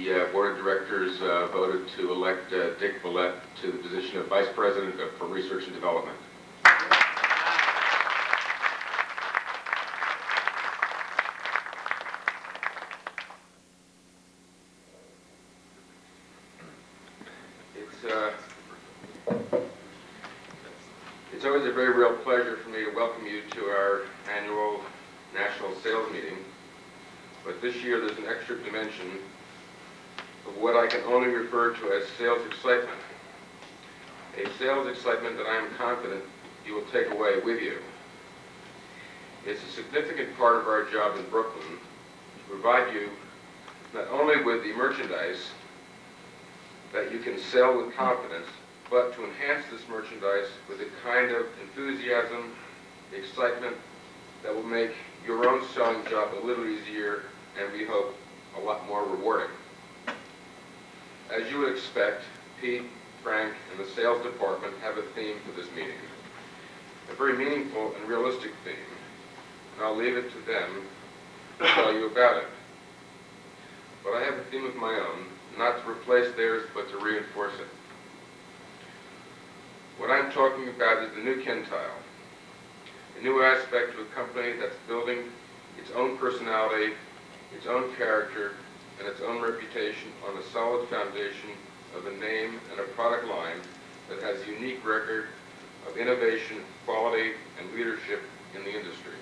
the Board of Directors voted to elect Dick Millett to the position of Vice President for Research and Development. It's always a very real pleasure for me to welcome you to our annual national sales meeting, but this year there's an extra dimension of what I can only refer to as sales excitement. A sales excitement that I am confident you will take away with you. It's a significant part of our job in Brooklyn to provide you not only with the merchandise that you can sell with confidence, but to enhance this merchandise with a kind of enthusiasm, excitement that will make your own selling job a little easier and, we hope, a lot more rewarding. As you would expect, Pete, Frank, and the sales department have a theme for this meeting, a very meaningful and realistic theme, and I'll leave it to them to tell you about it. But I have a theme of my own, not to replace theirs, but to reinforce it. What I'm talking about is the new Kentile, a new aspect to a company that's building its own personality, its own character, and its own reputation on a solid foundation of a name and a product line that has a unique record of innovation, quality, and leadership in the industry.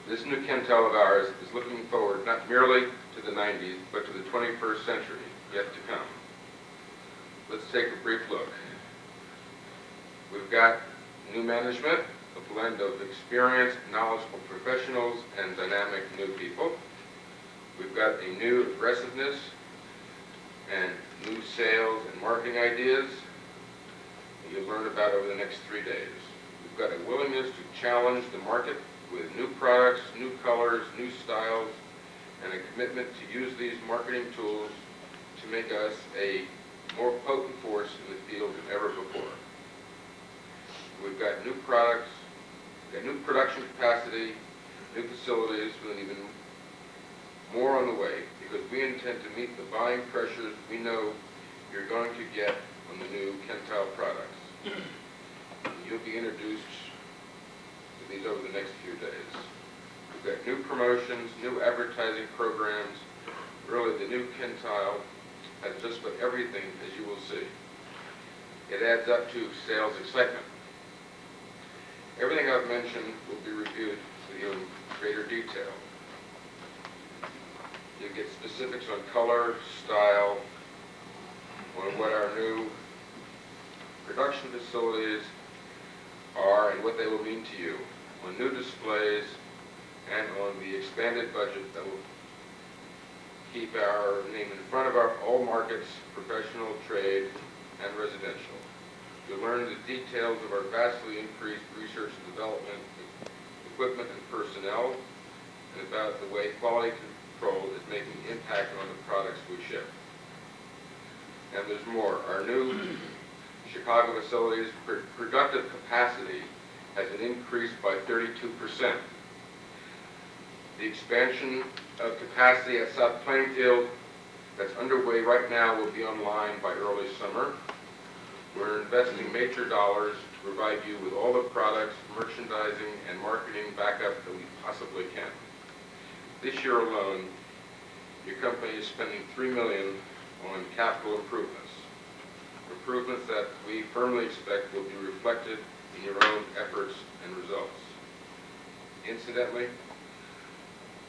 This new Kentile of ours is looking forward not merely to the 90s, but to the 21st century yet to come. Let's take a brief look. We've got new management, a blend of experienced, knowledgeable professionals and dynamic new people. We've got a new aggressiveness and new sales and marketing ideas that you'll learn about over the next 3 days. We've got a willingness to challenge the market with new products, new colors, new styles, and a commitment to use these marketing tools to make us a more potent force in the field than ever before. We've got new products, we've got new production capacity, new facilities with even more on the way, because we intend to meet the buying pressures we know you're going to get on the new Kentile products. You'll be introduced to these over the next few days. We've got new promotions, new advertising programs. Really, the new Kentile has just about everything, as you will see. It adds up to sales excitement. Everything I've mentioned will be reviewed with you in greater detail. You get specifics on color, style, on what our new production facilities are and what they will mean to you, on new displays, and on the expanded budget that will keep our name in front of all markets, professional, trade, and residential. You'll learn the details of our vastly increased research and development, equipment and personnel, and about the way quality control is making impact on the products we ship. And there's more. Our new Chicago facilities' productive capacity has been increased by 32%. The expansion of capacity at South Plainfield that's underway right now will be online by early summer. We're investing major dollars to provide you with all the products, merchandising, and marketing backup that we possibly can. This year alone, your company is spending $3 million on capital improvements that we firmly expect will be reflected in your own efforts and results. Incidentally,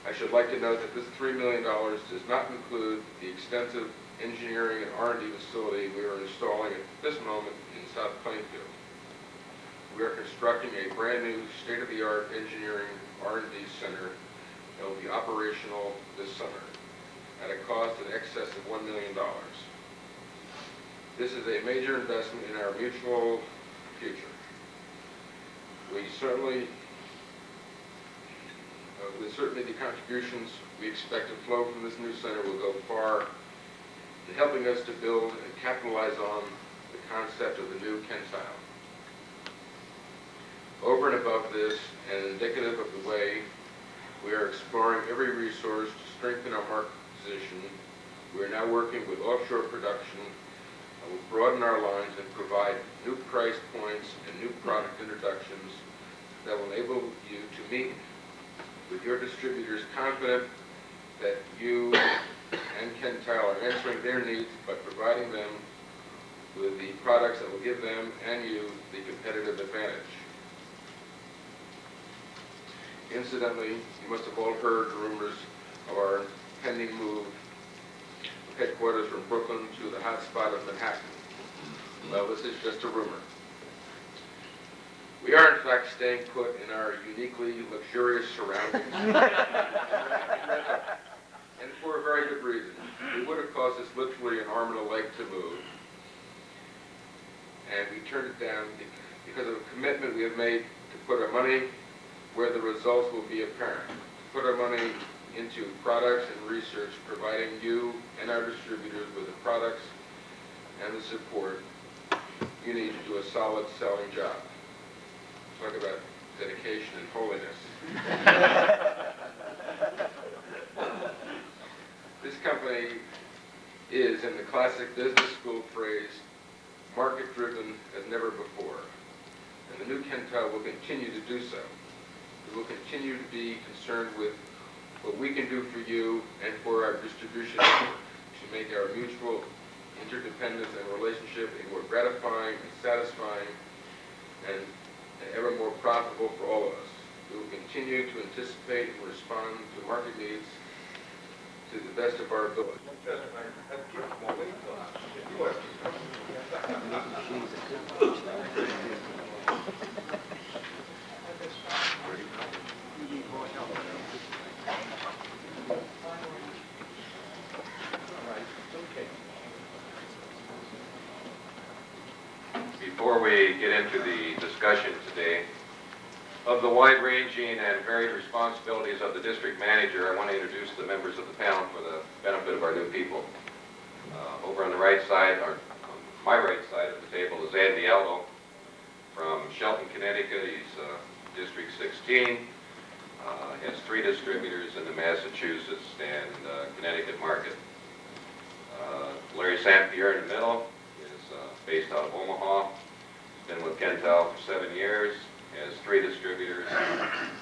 I should like to note that this $3 million does not include the extensive engineering and R&D facility we are installing at this moment in South Plainfield. We are constructing a brand new state-of-the-art engineering R&D center that will be operational this summer at a cost in excess of $1 million. This is a major investment in our mutual future. Certainly the contributions we expect to flow from this new center will go far in helping us to build and capitalize on the concept of the new Kentile. Over and above this, and indicative of the way We are exploring every resource to strengthen our market position. We are now working with offshore production that will broaden our lines and provide new price points and new product introductions that will enable you to meet with your distributors confident that you and Kentile are answering their needs by providing them with the products that will give them and you the competitive advantage. Incidentally, you must have all heard rumors of our pending move of headquarters from Brooklyn to the hot spot of Manhattan. Well, this is just a rumor. We are, in fact, staying put in our uniquely luxurious surroundings. And for a very good reason. It would have cost us literally an arm and a leg to move. And we turned it down because of a commitment we have made to put our money where the results will be apparent. To put our money into products and research, providing you and our distributors with the products and the support you need to do a solid selling job. Talk about dedication and holiness. This company is, in the classic business school phrase, market-driven as never before. And the new Kentile will continue to do so. We will continue to be concerned with what we can do for you and for our distribution to make our mutual interdependence and relationship a more gratifying and satisfying and ever more profitable for all of us. We will continue to anticipate and respond to market needs to the best of our ability. Before we get into the discussion today of the wide-ranging and varied responsibilities of the district manager, I want to introduce the members of the panel for the benefit of our new people. Over on the right side, or on my right side of the table, is Andy Aldo from Shelton, Connecticut. He's District 16. Has 3 distributors in the Massachusetts and Connecticut market. Larry St. Pierre in the middle is based out of Omaha. He's been with Kentile for 7 years. Has 3 distributors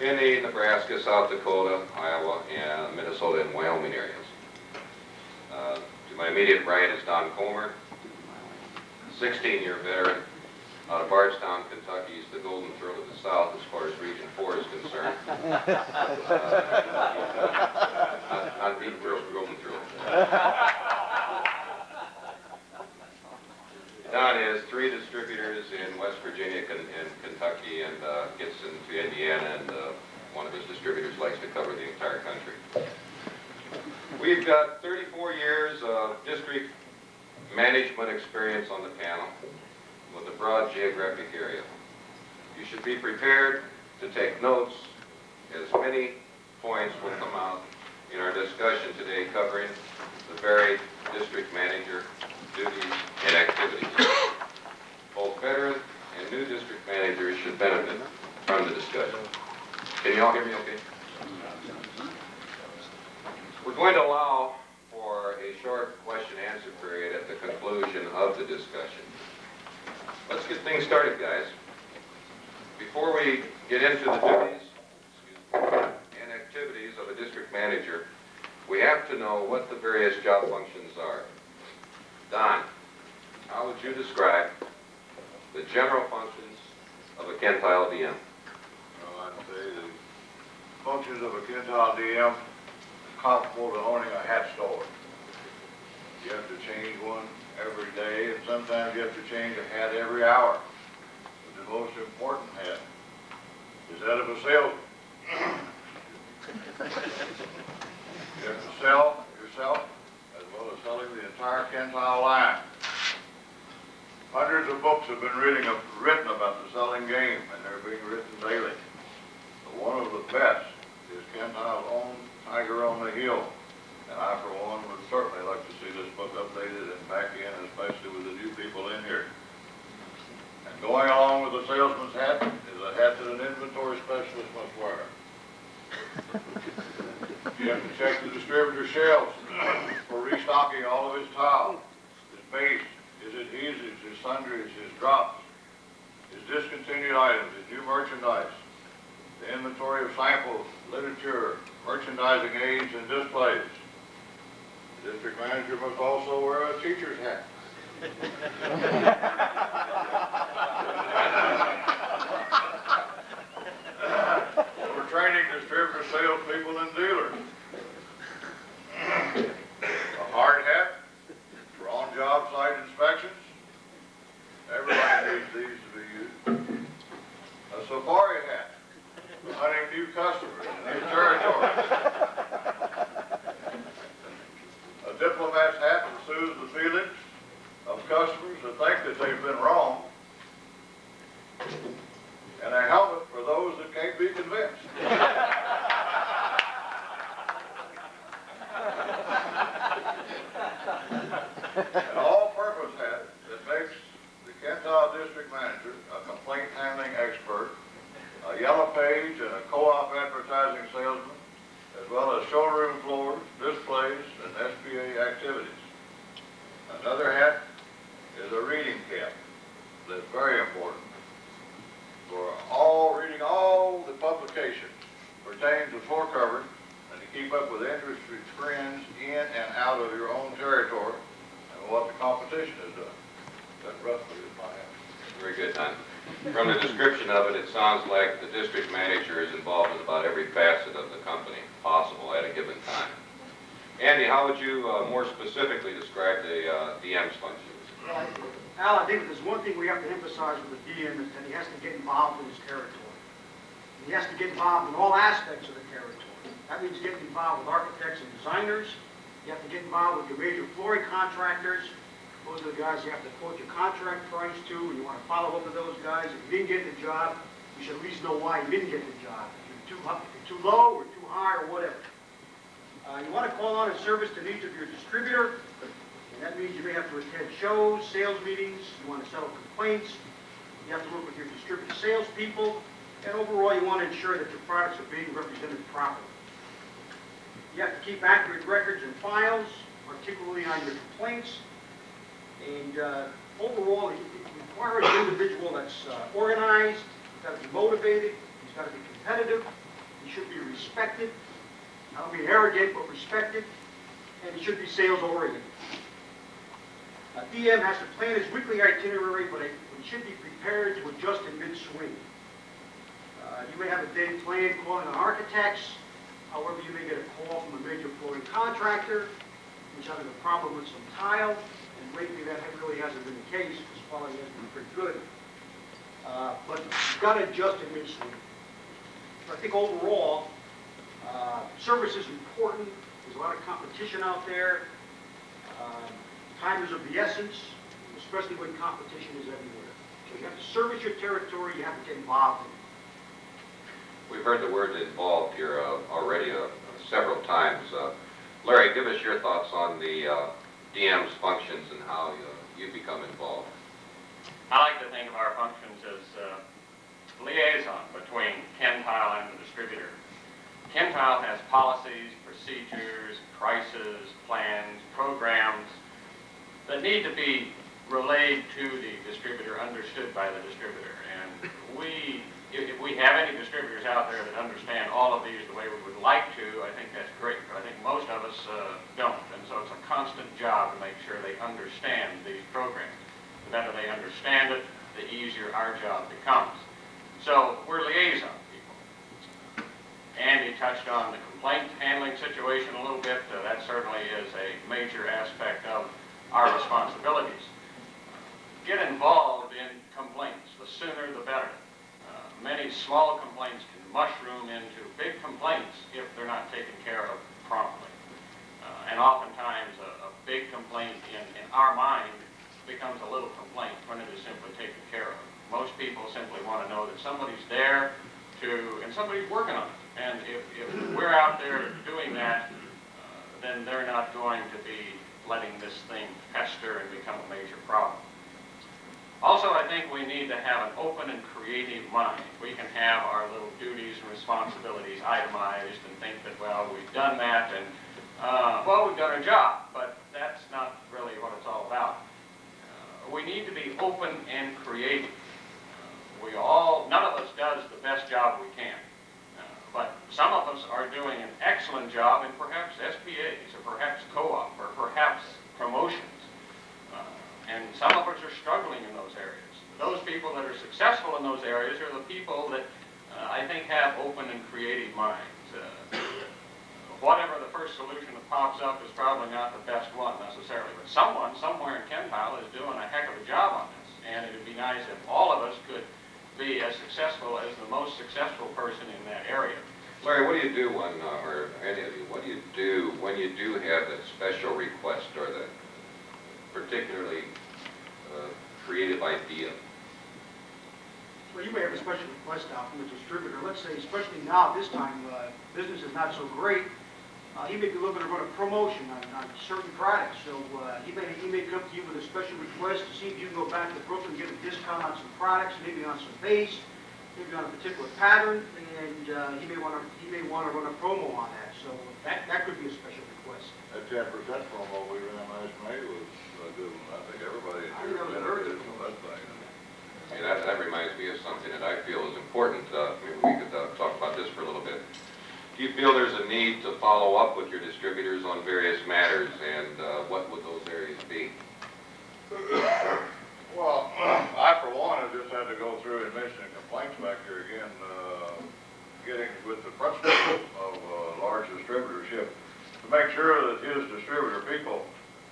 in the Nebraska, South Dakota, Iowa, and Minnesota and Wyoming areas. To my immediate right is Don Comer, 16-year veteran out of Bardstown, Kentucky. He's the golden throat of the South as far as Region 4 is concerned. Not being throat, golden throat. Don has 3 distributors in West Virginia and Kentucky, and gets into Indiana, and one of his distributors likes to cover the entire country. We've got 34 years of district management experience on the panel with a broad geographic area. You should be prepared to take notes, as many points will come out in our discussion today covering the varied district manager duties and activities. Both veteran and new district managers should benefit from the discussion. Can you all hear me okay? We're going to allow for a short question-answer period at the conclusion of the discussion. Let's get things started, guys. Before we get into the duties and activities of a district manager, we have to know what the various job functions are. Don, how would you describe the general functions of a Kentile DM? Well, I'd say the functions of a Kentile DM is comparable to owning a hat store. You have to change one every day, and sometimes you have to change a hat every hour. But the most important hat is that of a salesman. You have to sell yourself as well as selling the entire Kentile line. Hundreds of books have been written about the selling game, and they're being written daily. But one of the best is Kentile's own Tiger on the Hill. And I, for one, would certainly like to see this book updated and back in, especially with the new people in here. And going along with the salesman's hat is a hat that an inventory specialist must wear. You have to check the distributor shelves for restocking all of his tile, his base, his adhesives, his sundries, his drops, his discontinued items, his new merchandise, the inventory of samples, literature, merchandising aids, and displays. The district manager must also wear a teacher's hat. For training distributor salespeople and dealers. A hard hat for on-job site inspections. Everybody needs these to be used. A safari hat for hunting new customers in new territories. A diplomat's hat to soothe the feelings of customers that think that they've been wrong. And a helmet for those that can't be convinced. An all-purpose hat that makes the Kentile district manager a complaint handling expert, a yellow page and a co-op advertising salesman, as well as showroom floors, displays, and SBA activities. Another hat is a reading cap that's very important for reading all the publications pertaining to floor coverage and to keep up with industry trends in and out of your own territory and what the competition has done. That roughly is my answer. Very good, Don. From the description of it, it sounds like the district manager is involved in about every facet of the company possible at a given time. Andy, how would you more specifically describe the DM's functions? Al, I think if there's one thing we have to emphasize with the DM is that he has to get involved in his territory. He has to get involved in all aspects of the territory. That means getting involved with architects and designers. You have to get involved with your major flooring contractors. Those are the guys you have to quote your contract price to, and you want to follow up with those guys. If you didn't get the job, you should at least know why you didn't get the job. If you're too low or too high or whatever. You want to call on and service the needs of your distributor. That means you may have to attend shows, sales meetings, you want to settle complaints, you have to work with your distributor salespeople, and overall you want to ensure that your products are being represented properly. You have to keep accurate records and files, particularly on your complaints, and overall it requires an individual that's organized, he's got to be motivated, he's got to be competitive, he should be respected, I don't mean arrogant, but respected, and he should be sales oriented. DM has to plan his weekly itinerary, but he should be prepared to adjust in mid-swing. You may have a day planned calling on architects. However, you may get a call from a major flooring contractor who's having a problem with some tile, and lately that really hasn't been the case because quality has been pretty good. But you've got to adjust in mid-swing. So I think overall, service is important. There's a lot of competition out there. Time is of the essence, especially when competition is everywhere. So you have to service your territory, you have to get involved in it. We've heard the word involved here already several times. Larry, give us your thoughts on the DM's functions and how you become involved. I like to think of our functions as liaison between Kentile and the distributor. Kentile has policies, procedures, prices, plans, programs that need to be relayed to the distributor, understood by the distributor. And if we have any distributors out there that understand all of these the way we would like to, I think that's great. But I think most of us don't. And so it's a constant job to make sure they understand these programs. The better they understand it, the easier our job becomes. So we're liaison people. Andy touched on the complaint handling situation a little bit. That certainly is a major aspect of our responsibilities. Get involved in complaints. The sooner the better. Many small complaints can mushroom into big complaints if they're not taken care of promptly. And oftentimes a big complaint in our mind becomes a little complaint when it is simply taken care of. Most people simply want to know that somebody's there and somebody's working on it. And if we're out there doing that, then they're not going to be letting this thing fester and become a major problem. Also, I think we need to have an open and creative mind. We can have our little duties and responsibilities itemized and think that, well, we've done that and, well, we've done our job, but that's not really what it's all about. We need to be open and creative. None of us does the best job we can. But some of us are doing an excellent job in perhaps SPAs or perhaps co-op or perhaps promotions. And some of us are struggling in those areas. Those people that are successful in those areas are the people that I think have open and creative minds. Whatever the first solution that pops up is probably not the best one necessarily, but someone somewhere in Kentile is doing a heck of a job on this. And it would be nice if all of us could be as successful as the most successful person in that area. Larry, what do you do when, or any of you, what do you do when you do have that special request or the particularly creative idea? Well, you may have a special request out from the distributor. Let's say, especially now, this time, business is not so great. He may be looking to run a promotion on certain products. So he may come to you with a special request to see if you can go back to Brooklyn and get a discount on some products, maybe on some base, maybe on a particular pattern, and he may want to run a promo on that. So that could be a special request. That 10% promo we ran last May was a good one. I think everybody I think that was a very good benefited from that thing. And that reminds me of something that I feel is important. Maybe we could talk about this for a little bit. Do you feel there's a need to follow up with your distributors on various matters, and what would those areas be? Well, I for one have just had to go through admission and complaints back here again, getting with the principal of large distributorship to make sure that his distributor people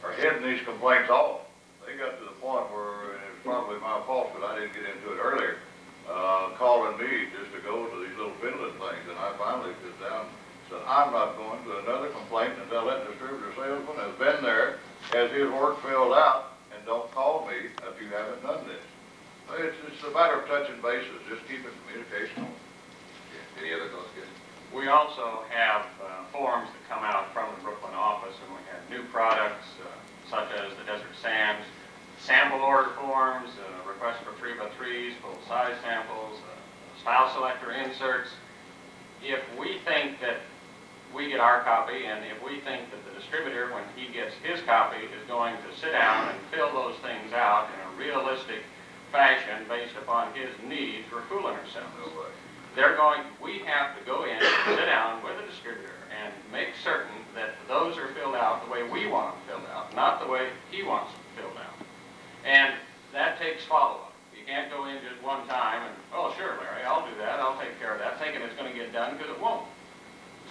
are heading these complaints off. They got to the point where, and it's probably my fault because I didn't get into it earlier, calling me just to go to these little Finland things, and I finally sit down and said, I'm not going to another complaint until that distributor salesman has been there, has his work filled out, and don't call me if you haven't done this. It's a matter of touching bases, just keeping communication on. Yeah. Any other thoughts, guys? We also have forms that come out from the Brooklyn office, and we have new products such as the Desert Sands, sample order forms, requests for 3x3s, full-size samples, style selector inserts. If we think that we get our copy, and if we think that the distributor, when he gets his copy, is going to sit down and fill those things out in a realistic fashion based upon his needs, we're fooling ourselves. No way. We have to go in and sit down with the distributor and make certain that those are filled out the way we want them filled out, not the way he wants them filled out. And that takes follow-up. You can't go in just one time and, oh, sure, Larry, I'll do that, I'll take care of that, thinking it's going to get done, because it won't.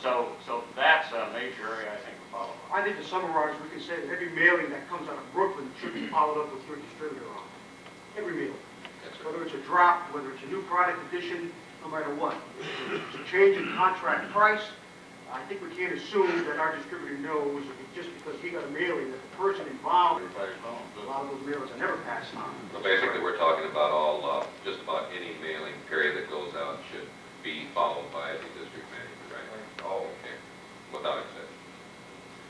So that's a major area, I think, to follow up. I think to summarize, we can say that every mailing that comes out of Brooklyn should be followed up with your distributor on. Every mailing. Whether it's a drop, whether it's a new product addition, no matter what. If it's a change in contract price, I think we can't assume that our distributor knows that just because he got a mailing that the person involved, a lot of those mailings are never passed on. So basically, we're talking about all, just about any mailing period that goes out should be followed by the district manager, right? Oh, okay. Without exception.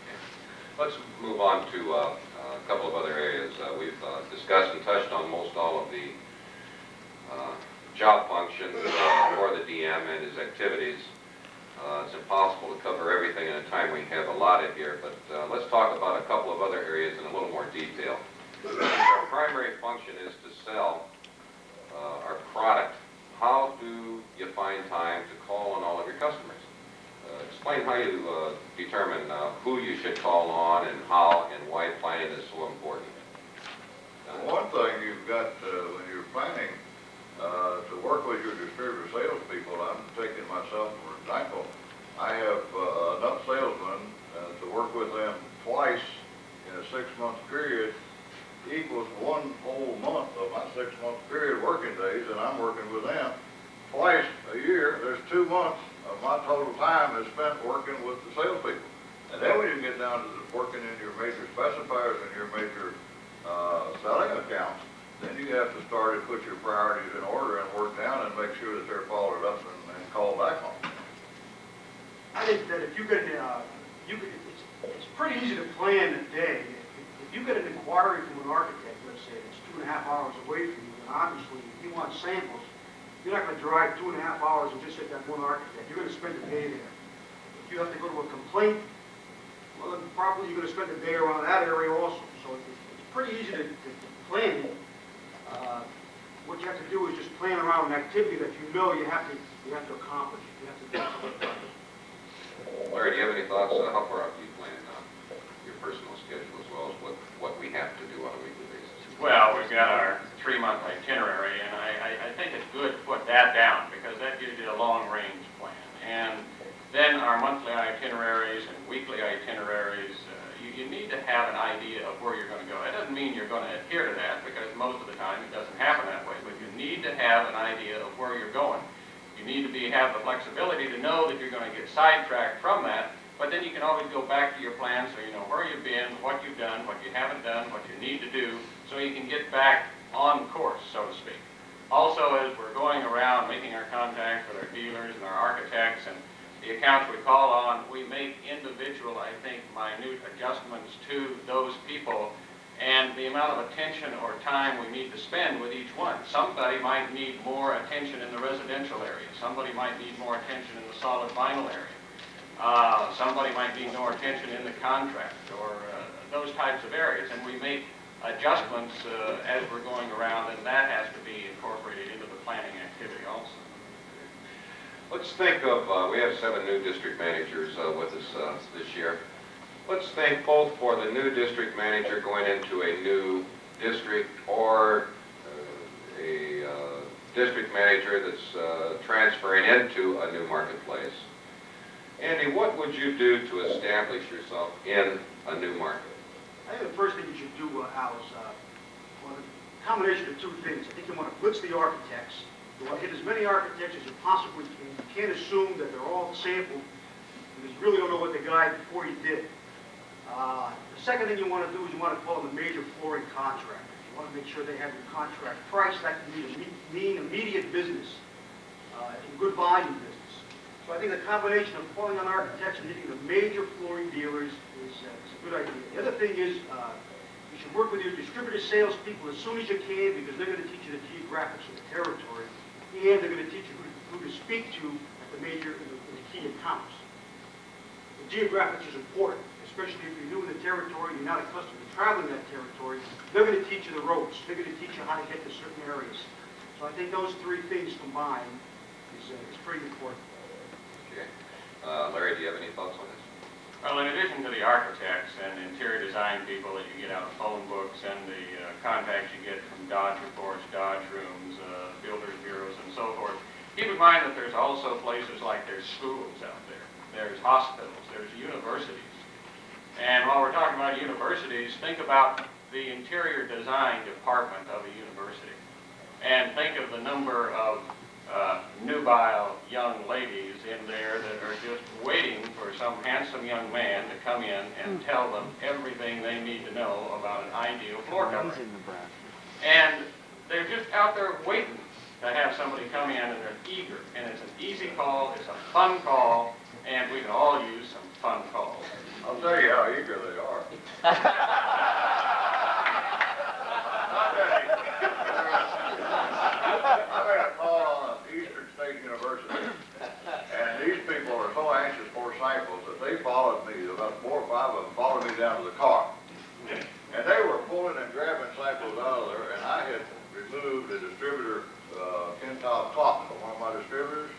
Okay. Let's move on to a couple of other areas. We've discussed and touched on most all of the job functions for the DM and his activities. It's impossible to cover everything in the time we have allotted here, but let's talk about a couple of other areas in a little more detail. Our primary function is to sell our product. How do you find time to call on all of your customers? Explain how you determine who you should call on and how and why planning is so important. One thing you've got when you're planning to work with your distributor salespeople, I'm taking myself for example. I have enough salesmen to work with them twice in a 6-month period equals 1 whole month of my 6-month period working days, and I'm working with them twice a year. There's 2 months of my total time is spent working with the salespeople. And then when you get down to working in your major specifiers and your major selling accounts, then you have to start to put your priorities in order and work down and make sure that they're followed up and called back on. I think that if you could, it's pretty easy to plan a day. if you get an inquiry from an architect, let's say, that's 2.5 hours away from you, then obviously, if you want samples, you're not gonna drive 2.5 hours and just hit that one architect. You're gonna spend a day there. If you have to go to a complaint, well, then probably you're gonna spend a day around that area also. So it's pretty easy to plan it. What you have to do is just plan around an activity that you know you have to accomplish. You have to do something. Larry, do you have any thoughts? How far out do you plan your personal schedule as well as what we have to do on a weekly basis? Well, we've got our 3-month itinerary, and I think it's good to put that down because that gives you a long-range plan. And then our monthly itineraries and weekly itineraries, you need to have an idea of where you're going to go. It doesn't mean you're going to adhere to that because most of the time it doesn't happen that way, but you need to have an idea of where you're going. You need to have the flexibility to know that you're going to get sidetracked from that, but then you can always go back to your plan so you know where you've been, what you've done, what you haven't done, what you need to do, so you can get back on course, so to speak. Also, as we're going around making our contacts with our dealers and our architects and the accounts we call on, we make individual, I think, minute adjustments to those people and the amount of attention or time we need to spend with each one. Somebody might need more attention in the residential area. Somebody might need more attention in the solid vinyl area. Somebody might need more attention in the contract or those types of areas. And we make adjustments as we're going around, and that has to be incorporated into the planning activity also. Let's think of, we have 7 new district managers with us this year. Let's think both for the new district manager going into a new district or a district manager that's transferring into a new marketplace. Andy, what would you do to establish yourself in a new market? I think the first thing you should do, Al, is a combination of 2 things. I think you want to blitz the architects. You want to hit as many architects as you possibly can. You can't assume that they're all sampled because you really don't know what they got before you did. The second thing you want to do is you want to call them the major flooring contractors. You want to make sure they have your contract price. That can mean immediate business and good volume business. So I think the combination of calling on architects and hitting the major flooring dealers is a good idea. The other thing is you should work with your distributor salespeople as soon as you can because they're going to teach you the geographics of the territory and they're going to teach you who to speak to at the major in the key accounts. The geographics is important, especially if you're new in the territory and you're not accustomed to traveling that territory. They're going to teach you the ropes. They're going to teach you how to get to certain areas. So I think those 3 things combined is pretty important. Okay. Larry, do you have any thoughts on this? Well, in addition to the architects and interior design people that you get out of phone books and the contacts you get from Dodge reports, Dodge rooms, builders bureaus, and so forth, keep in mind that there's also places like there's schools out there, there's hospitals, there's universities. And while we're talking about universities, think about the interior design department of a university. And think of the number of nubile young ladies in there that are just waiting for some handsome young man to come in and tell them everything they need to know about an ideal floor covering. And they're just out there waiting to have somebody come in, and they're eager. And it's an easy call, it's a fun call, and we can all use some fun calls. I'll tell you how eager they are. I made a call on Eastern State University, and these people are so anxious for samples that they followed me, about 4 or 5 of them followed me down to the car. And they were pulling and grabbing samples out of there, and I had removed the distributor, Kentile cloth from one of my distributors.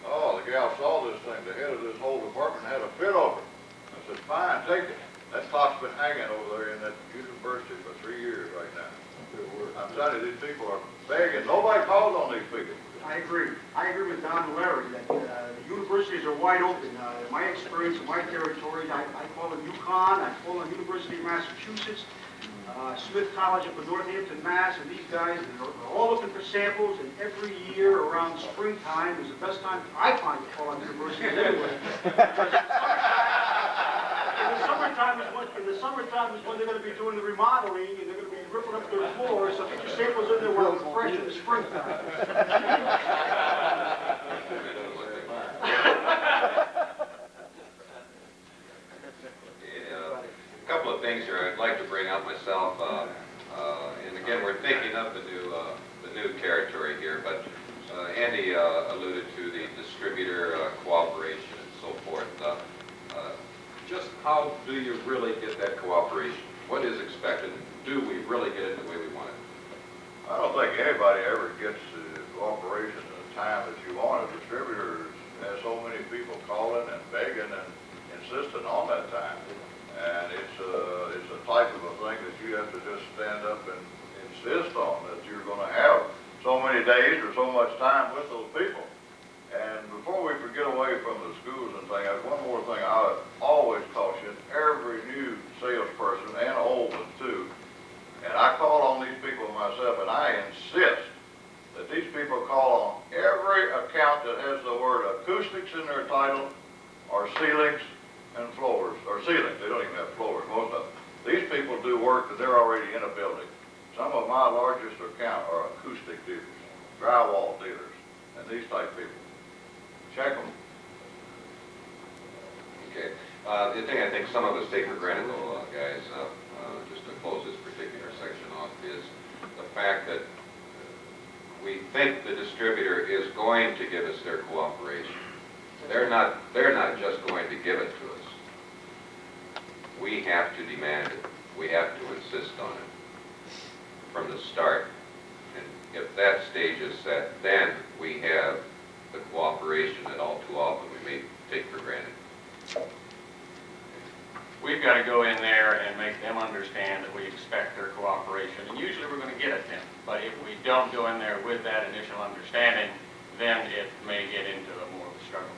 Oh, the gal saw this thing, the head of this whole department had a fit over it. I said, fine, take it. That clock's been hanging over there in that university for 3 years right now. I'm telling you, these people are begging. Nobody calls on these people. I agree. I agree with Don and Larry that the universities are wide open. In my experience in my territory, I call them UConn, I call them University of Massachusetts, Smith College up in Northampton, Mass, and these guys are all looking for samples, and every year around springtime is the best time I find to call on universities anyway. In the summertime is when they're going to be doing the remodeling, and they're going to be ripping up their floors, so get your samples in there while it's fresh in the springtime. A couple of things here I'd like to bring on myself. And again, we're thinking of the new territory here, but Andy alluded to the distributor cooperation and so forth. Just how do you really get that cooperation? What is expected? Do we really get it the way we want it? I don't think anybody ever gets the cooperation at the time that you want. A distributor has so many people calling and begging and insisting on that time. And it's a type of a thing that you have to just stand up and insist on, that you're going to have so many days or so much time with those people. And before we get away from the schools and things, one more thing I would always caution every new salesperson and old one too. And I call on these people myself, and I insist that these people call on every account that has the word acoustics in their title, or ceilings and floors, or ceilings. They don't even have floors, most of them. These people do work that they're already in a building. Some of my largest account are acoustic dealers, drywall dealers, and these type people. Check them. Okay. The thing I think some of us take for granted, though, guys, just to close this particular section off, is the fact that we think the distributor is going to give us their cooperation. They're not just going to give it to us. We have to demand it. We have to insist on it from the start. And if that stage is set, then we have the cooperation that all too often we may take for granted. We've got to go in there and make them understand that we expect their cooperation, and usually we're going to get it then. But if we don't go in there with that initial understanding, then it may get into more of a struggle.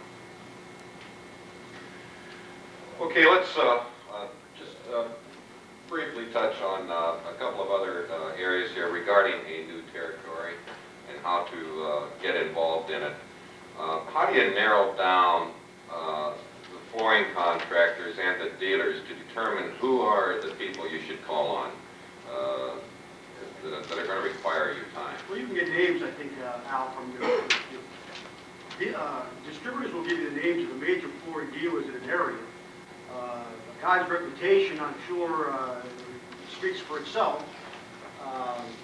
Okay, let's just briefly touch on a couple of other areas here regarding a new territory and how to get involved in it. How do you narrow down the flooring contractors and the dealers to determine who are the people you should call on that are going to require your time? Well, you can get names, I think, Al, from the distributors will give you the names of the major flooring dealers in an area. A guy's reputation, I'm sure, speaks for itself.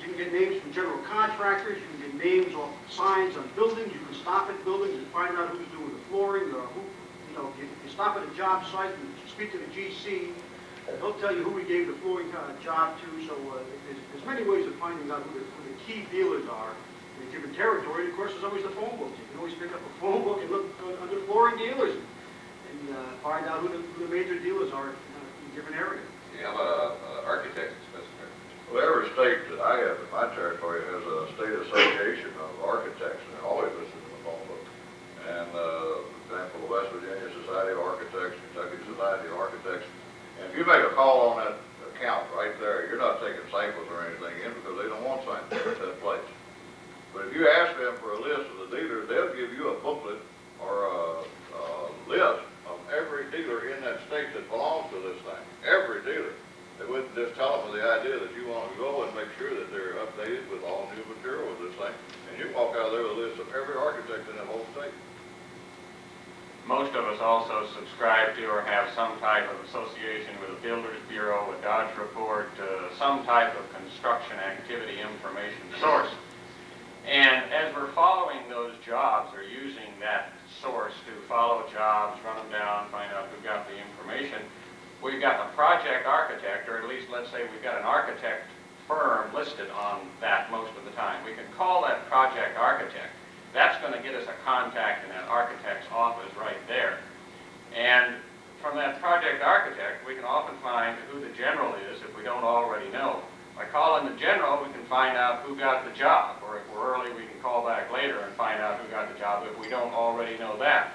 You can get names from general contractors. You can get names off signs on buildings. You can stop at buildings and find out who's doing the flooring, or who, if you stop at a job site and speak to the GC, they'll tell you who we gave the flooring job to. So there's many ways of finding out who the key dealers are in a given territory. And of course, there's always the phone books. You can always pick up a phone book and look under flooring dealers and find out who the major dealers are in a given area. Do you have an architect specifier? Well, every state that I have in my territory has a state association of architects, and they're always listed in the phone book. And, for example, the West Virginia Society of Architects, Kentucky Society of Architects. And if you make a call on that account right there, you're not taking samples or anything in because they don't want samples at that place. But if you ask them for a list of the dealers, they'll give you a booklet or a list of every dealer in that state that belongs to this thing. Every dealer. They wouldn't just tell them with the idea that you want to go and make sure that they're updated with all new material with this thing. And you walk out of there with a list of every architect in the whole state. Most of us also subscribe to or have some type of association with a Builders Bureau, a Dodge Report, some type of construction activity information source. And as we're following those jobs or using that source to follow jobs, run them down, find out who got the information, we've got a project architect, or at least let's say we've got an architect firm listed on that most of the time. We can call that project architect. That's going to get us a contact in that architect's office right there. And from that project architect, we can often find who the general is if we don't already know. By calling the general, we can find out who got the job, or if we're early, we can call back later and find out who got the job if we don't already know that.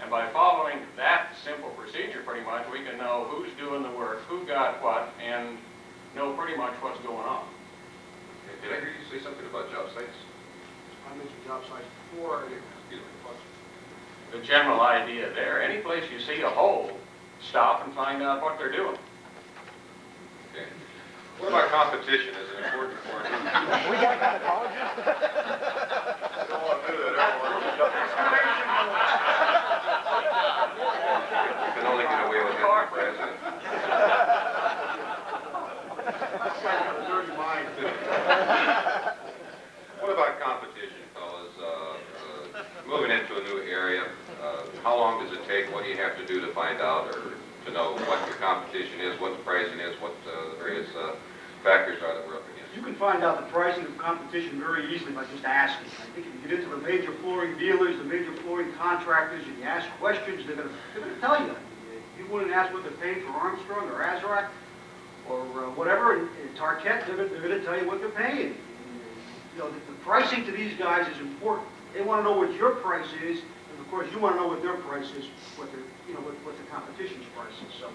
And by following that simple procedure, pretty much, we can know who's doing the work, who got what, and know pretty much what's going on. Did I hear you say something about job sites? I mentioned job sites before. The general idea there, any place you see a hole, stop and find out what they're doing. Okay. What about competition as an important part? We got gynecologists. You don't want to do that. You can only get away with it, Mr. President. find out or to know what your competition is, what the pricing is, what the various factors are that we're up against? You can find out the pricing of competition very easily by just asking. I think if you get into the major flooring dealers, the major flooring contractors, and you ask questions, they're gonna tell you. You wouldn't ask what they're paying for Armstrong or Azrak or whatever, and Tarkett, they're gonna tell you what they're paying. You know, the pricing to these guys is important. They wanna know what your price is, and of course, you wanna know what their price is, what their, you know, what the competition's price is. So